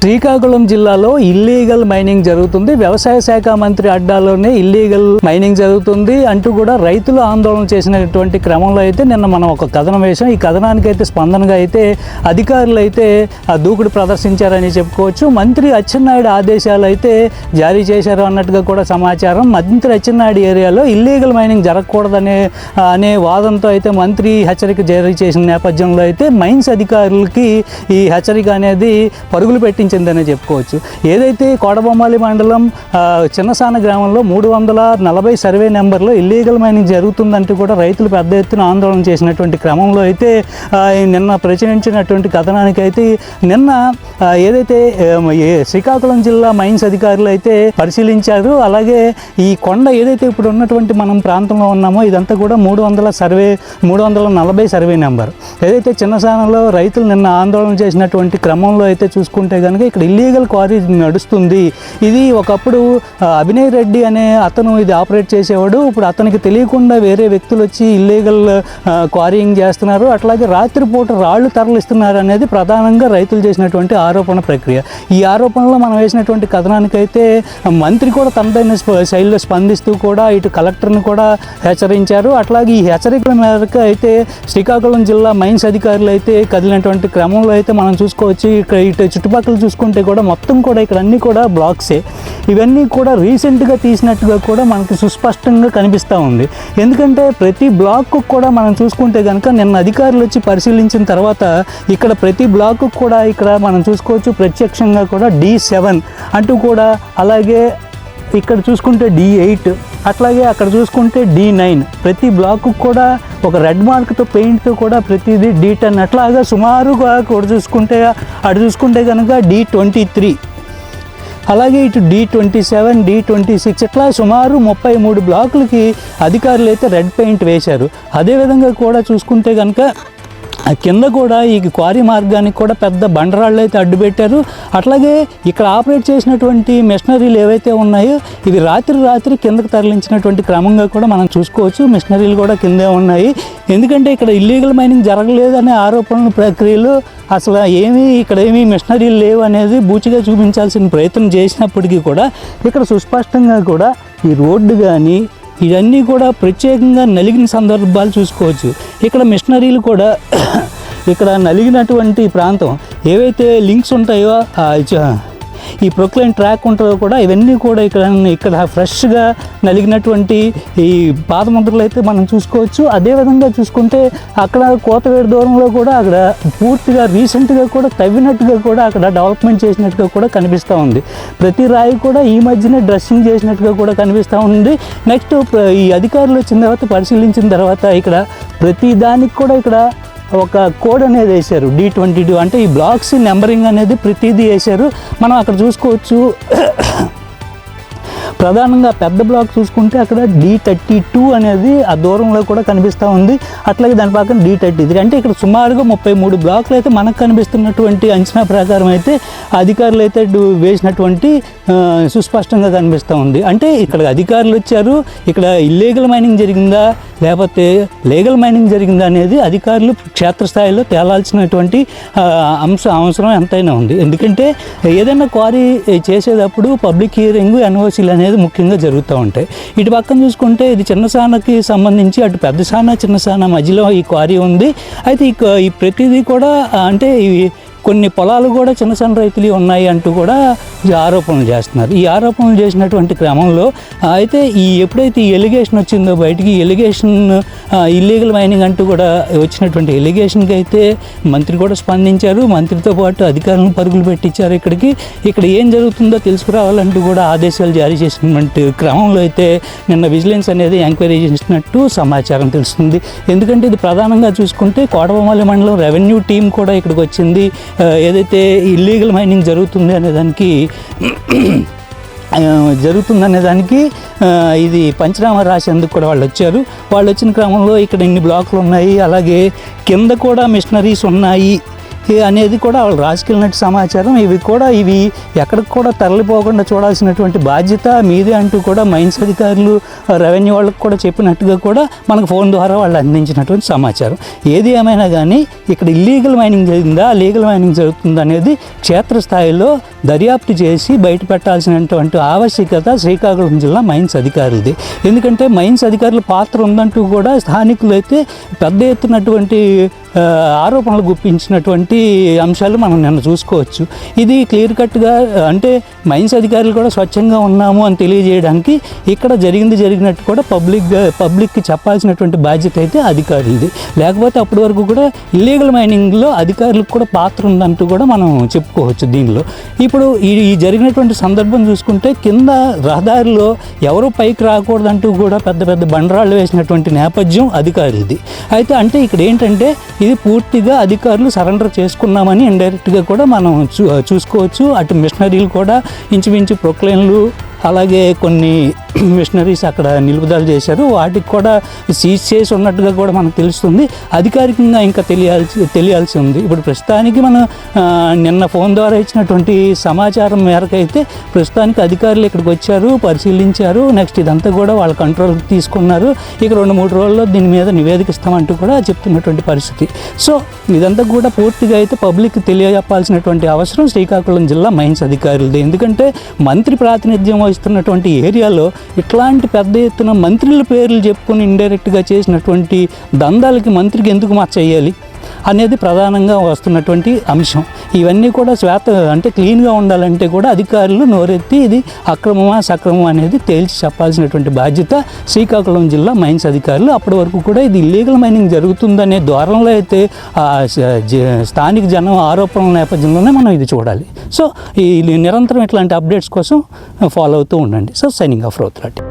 శ్రీకాకుళం జిల్లాలో illegal mining జరుగుతుంది. వ్యవసాయ శాఖ మంత్రి అడ్డాలోనే ఇల్లీగల్ మైనింగ్ జరుగుతుంది అంటూ కూడా రైతులు ఆందోళన చేసినటువంటి క్రమంలో అయితే నిన్న మనం ఒక కథనం వేసాం. ఈ కథనానికి అయితే స్పందనగా అయితే అధికారులు అయితే దూకుడు ప్రదర్శించారని చెప్పుకోవచ్చు. మంత్రి అచ్చెన్నాయుడు ఆదేశాలు అయితే జారీ చేశారు అన్నట్టుగా కూడా సమాచారం. మంత్రి అచ్చెన్నాయుడు ఏరియాలో ఇల్లీగల్ మైనింగ్ జరగకూడదనే వాదనతో అయితే మంత్రి హెచ్చరిక జారీ చేసిన నేపథ్యంలో అయితే మైన్స్ అధికారులకి ఈ హెచ్చరిక అనేది పరుగులు పెట్టించిందనే చెప్పుకోవచ్చు. ఏదైతే కోటబొమ్మాలి మండలం చిన్నసాన గ్రామంలో 340 సర్వే నెంబర్లో ఇల్లీగల్ మైనింగ్ జరుగుతుందంటూ కూడా రైతులు పెద్ద ఎత్తున ఆందోళన చేసినటువంటి క్రమంలో అయితే నిన్న ప్రచురించినటువంటి కథనానికి అయితే నిన్న ఏదైతే శ్రీకాకుళం జిల్లా మైన్స్ అధికారులు అయితే పరిశీలించారు. అలాగే ఈ కొండ ఏదైతే ఇప్పుడు ఉన్నటువంటి మనం ప్రాంతంలో ఉన్నామో ఇదంతా కూడా 340 సర్వే నెంబర్. ఏదైతే చిన్నసానలో రైతులు నిన్న ఆందోళన చేసినటువంటి క్రమంలో అయితే చూసుకుంటే కనుక ఇక్కడ ఇల్లీగల్ క్వారీ నడుస్తుంది. ఇది ఒకప్పుడు అభినయ్ రెడ్డి అనే అతను ఇది ఆపరేట్ చేసేవాడు. ఇప్పుడు అతనికి తెలియకుండా వేరే వ్యక్తులు వచ్చి ఇల్లీగల్ క్వారీయింగ్ చేస్తున్నారు. అట్లాగే రాత్రిపూట రాళ్లు తరలిస్తున్నారు అనేది ప్రధానంగా రైతులు చేసినటువంటి ఆరోపణ ప్రక్రియ. ఈ ఆరోపణలో మనం వేసినటువంటి కథనానికైతే మంత్రి కూడా తనదైన శైలిలో స్పందిస్తూ కూడా ఇటు కలెక్టర్ని కూడా హెచ్చరించారు. అట్లాగే ఈ హెచ్చరికల మేరకు అయితే శ్రీకాకుళం జిల్లా మైన్స్ అధికారులు అయితే కదిలినటువంటి క్రమంలో అయితే మనం చూసుకోవచ్చు. ఇక్కడ ఇటు చుట్టుపక్కల చూసుకుంటే కూడా మొత్తం కూడా ఇక్కడ అన్నీ కూడా బ్లాక్సే. ఇవన్నీ కూడా రీసెంట్గా తీసినట్టుగా కూడా మనకి సుస్పష్టంగా కనిపిస్తూ ఉంది. ఎందుకంటే ప్రతి బ్లాక్ కూడా మనం చూసుకుంటే కనుక నిన్న అధికారులు వచ్చి పరిశీలించిన తర్వాత ఇక్కడ ప్రతి బ్లాక్ కూడా ఇక్కడ మనం చూసుకోవచ్చు ప్రత్యక్షంగా కూడా D7 అంటూ కూడా, అలాగే ఇక్కడ చూసుకుంటే D8, అట్లాగే అక్కడ చూసుకుంటే D9, ప్రతి బ్లాక్ కూడా ఒక రెడ్ మార్క్తో పెయింట్తో కూడా ప్రతిదీ D10 అట్లాగా సుమారుగా కూడా చూసుకుంటే అటు చూసుకుంటే కనుక D23, అలాగే ఇటు D27, D26 ఇట్లా సుమారు 33 బ్లాకులకి అధికారులు అయితే రెడ్ పెయింట్ వేశారు. అదేవిధంగా కూడా చూసుకుంటే కనుక కింద కూడా ఈ క్వారీ మార్గానికి కూడా పెద్ద బండరాళ్ళు అయితే అడ్డుపెట్టారు. అట్లాగే ఇక్కడ ఆపరేట్ చేసినటువంటి మెషినరీలు ఏవైతే ఉన్నాయో ఇవి రాత్రి కిందకు తరలించినటువంటి క్రమంగా కూడా మనం చూసుకోవచ్చు. మెషినరీలు కూడా కిందే ఉన్నాయి. ఎందుకంటే ఇక్కడ ఇల్లీగల్ మైనింగ్ జరగలేదనే ఆరోపణల ప్రక్రియలో అసలు ఇక్కడ ఏమీ మెషినరీలు లేవు అనేది బూచిగా చూపించాల్సిన ప్రయత్నం చేసినప్పటికీ కూడా ఇక్కడ సుస్పష్టంగా కూడా ఈ రోడ్డు కానీ ఇవన్నీ కూడా ప్రత్యేకంగా నలిగిన సందర్భాలు చూసుకోవచ్చు. ఇక్కడ మిషనరీలు కూడా ఇక్కడ నలిగినటువంటి ప్రాంతం ఏవైతే లింక్స్ ఉంటాయో ఈ ప్రొక్లైన్ ట్రాక్ ఉంటుందో కూడా ఇవన్నీ కూడా ఇక్కడ ఫ్రెష్గా నలిగినటువంటి ఈ పాదముద్రలు అయితే మనం చూసుకోవచ్చు. అదేవిధంగా చూసుకుంటే అక్కడ కోతవేడు దూరంలో కూడా అక్కడ పూర్తిగా రీసెంట్గా కూడా తవ్వినట్టుగా కూడా అక్కడ డెవలప్మెంట్ చేసినట్టుగా కూడా కనిపిస్తూ ఉంది. ప్రతి రాయి కూడా ఈ మధ్యనే డ్రెస్సింగ్ చేసినట్టుగా కూడా కనిపిస్తూ ఉంది. నెక్స్ట్ ఈ అధికారులు వచ్చిన తర్వాత పరిశీలించిన తర్వాత ఇక్కడ ప్రతి దానికి కూడా ఇక్కడ ఒక కోడ్ అనేది వేశారు. D22 అంటే ఈ బ్లాక్స్ నెంబరింగ్ అనేది ప్రతిదీ వేశారు. మనం అక్కడ చూసుకోవచ్చు. ప్రధానంగా పెద్ద బ్లాక్ చూసుకుంటే అక్కడ D32 అనేది ఆ దూరంలో కూడా కనిపిస్తూ ఉంది. అట్లాగే దాని పక్కన D33 అంటే ఇక్కడ సుమారుగా 33 బ్లాక్లు అయితే మనకు కనిపిస్తున్నటువంటి అంచనా ప్రకారం అయితే అధికారులు అయితే వేసినటువంటి సుస్పష్టంగా కనిపిస్తూ ఉంది. అంటే ఇక్కడ అధికారులు వచ్చారు, ఇక్కడ ఇల్లీగల్ మైనింగ్ జరిగిందా లేకపోతే లీగల్ మైనింగ్ జరిగిందా అనేది అధికారులు క్షేత్రస్థాయిలో తేలాల్సినటువంటి అవసరం ఎంతైనా ఉంది. ఎందుకంటే ఏదైనా క్వారీ చేసేటప్పుడు పబ్లిక్ హియరింగ్ ఎన్ఓసీలు అనేది ముఖ్యంగా జరుగుతూ ఉంటాయి. ఇటు పక్కన చూసుకుంటే ఇది చిన్నసానకి సంబంధించి అటు పెద్దసాన చిన్నసాన మధ్యలో ఈ క్వారీ ఉంది. అయితే ఈ ప్రతిదీ కూడా అంటే ఇవి కొన్ని పొలాలు కూడా చిన్నసాన రైతులు ఉన్నాయి అంటూ కూడా ఆరోపణలు చేస్తున్నారు. ఈ ఆరోపణలు చేసినటువంటి క్రమంలో అయితే ఎప్పుడైతే ఈ ఎలిగేషన్ వచ్చిందో బయటికి ఎలిగేషన్ ఇల్లీగల్ మైనింగ్ అంటూ కూడా వచ్చినటువంటి ఎలిగేషన్కి అయితే మంత్రి కూడా స్పందించారు. మంత్రితో పాటు అధికారులను పరుగులు పెట్టించారు. ఇక్కడ ఏం జరుగుతుందో తెలుసుకురావాలంటూ కూడా ఆదేశాలు జారీ చేసినటువంటి క్రమంలో అయితే నిన్న విజిలెన్స్ అనేది ఎంక్వైరీ చేసినట్టు సమాచారం తెలుస్తుంది. ఎందుకంటే ఇది ప్రధానంగా చూసుకుంటే కోటబొమ్మాలి మండలం రెవెన్యూ టీం కూడా ఇక్కడికి వచ్చింది. ఏదైతే ఇల్లీగల్ మైనింగ్ జరుగుతుందనే దానికి ఇది పంచనామా రాసేందుకు కూడా వాళ్ళు వచ్చారు. వాళ్ళు వచ్చిన క్రమంలో ఇక్కడ ఇన్ని బ్లాకులు ఉన్నాయి, అలాగే కింద కూడా మిషనరీస్ ఉన్నాయి, అనేది కూడా వాళ్ళు రాసుకెళ్ళినట్టు సమాచారం. ఇవి ఎక్కడికి కూడా తరలిపోకుండా చూడాల్సినటువంటి బాధ్యత మీదే అంటూ కూడా మైన్స్ అధికారులు రెవెన్యూ వాళ్ళకి కూడా చెప్పినట్టుగా కూడా మనకు ఫోన్ ద్వారా వాళ్ళు అందించినటువంటి సమాచారం. ఏది ఏమైనా కానీ ఇక్కడ ఇల్లీగల్ మైనింగ్ జరిగిందా, లీగల్ మైనింగ్ జరుగుతుందా అనేది క్షేత్రస్థాయిలో దర్యాప్తు చేసి బయట పెట్టాల్సినటువంటి ఆవశ్యకత శ్రీకాకుళం జిల్లా మైన్స్ అధికారులది. ఎందుకంటే మైన్స్ అధికారుల పాత్ర ఉందంటూ కూడా స్థానికులు అయితే పెద్ద ఎత్తునటువంటి ఆరోపణలు గుప్పించినటువంటి అంశాలు మనం నిన్న చూసుకోవచ్చు. ఇది క్లియర్ కట్గా అంటే మైన్స్ అధికారులు కూడా స్వచ్ఛంగా ఉన్నాము అని తెలియజేయడానికి ఇక్కడ జరిగినట్టు కూడా పబ్లిక్కి చెప్పాల్సినటువంటి బాధ్యత అయితే అధికారులది. లేకపోతే అప్పటి వరకు కూడా ఇల్లీగల్ మైనింగ్లో అధికారులకు కూడా పాత్ర ఉందంటూ కూడా మనం చెప్పుకోవచ్చు దీనిలో. ఇప్పుడు ఈ జరిగినటువంటి సందర్భం చూసుకుంటే కింద రహదారిలో ఎవరూ పైకి రాకూడదంటూ కూడా పెద్ద పెద్ద బండరాళ్ళు వేసినటువంటి నేపథ్యం అధికారులది. అయితే అంటే ఇక్కడ ఏంటంటే ఇది పూర్తిగా అధికారులు సరెండర్ చేసుకున్నామని ఇండైరెక్ట్గా కూడా మనం చూసుకోవచ్చు. అటు మిషనరీలు కూడా ఇంచుమించు ప్రొక్లైన్లు అలాగే కొన్ని మిషనరీస్ అక్కడ నిలుపుదల చేశారు. వాటికి కూడా సీజ్ చేసి ఉన్నట్టుగా కూడా మనకు తెలుస్తుంది. అధికారికంగా ఇంకా తెలియాల్సి ఉంది. ఇప్పుడు ప్రస్తుతానికి మనం నిన్న ఫోన్ ద్వారా ఇచ్చినటువంటి సమాచారం మేరకు అయితే ప్రస్తుతానికి అధికారులు ఇక్కడికి వచ్చారు, పరిశీలించారు. నెక్స్ట్ ఇదంతా కూడా వాళ్ళ కంట్రోల్కి తీసుకున్నారు. ఇక 2-3 రోజుల్లో దీని మీద నివేదిక ఇస్తామంటూ కూడా చెప్తున్నటువంటి పరిస్థితి. సో ఇదంతా కూడా పూర్తిగా అయితే పబ్లిక్ తెలియజెప్పాల్సినటువంటి అవసరం శ్రీకాకుళం జిల్లా మైన్స్ అధికారులది. ఎందుకంటే మంత్రి ప్రాతినిధ్యం వహిస్తున్నటువంటి ఏరియాలో ఇట్లాంటి పెద్ద ఎత్తున మంత్రుల పేర్లు చెప్పుకొని ఇండైరెక్ట్గా చేసినటువంటి దందాలకి మంత్రికి ఎందుకు మచ్చ చేయాలి అనేది ప్రధానంగా వస్తున్నటువంటి అంశం. ఇవన్నీ కూడా అంటే క్లీన్గా ఉండాలంటే కూడా అధికారులు నోరెత్తి ఇది అక్రమమా సక్రమం అనేది తేల్చి చెప్పాల్సినటువంటి బాధ్యత శ్రీకాకుళం జిల్లా మైన్స్ అధికారులు. అప్పటి వరకు కూడా ఇది ఇల్లీగల్ మైనింగ్ జరుగుతుందనే ద్వారంలో అయితే స్థానిక జనం ఆరోపణల నేపథ్యంలోనే మనం ఇది చూడాలి. సో ఈ నిరంతరం ఇట్లాంటి అప్డేట్స్ కోసం ఫాలో అవుతూ ఉండండి. So signing off రోత్రాటి.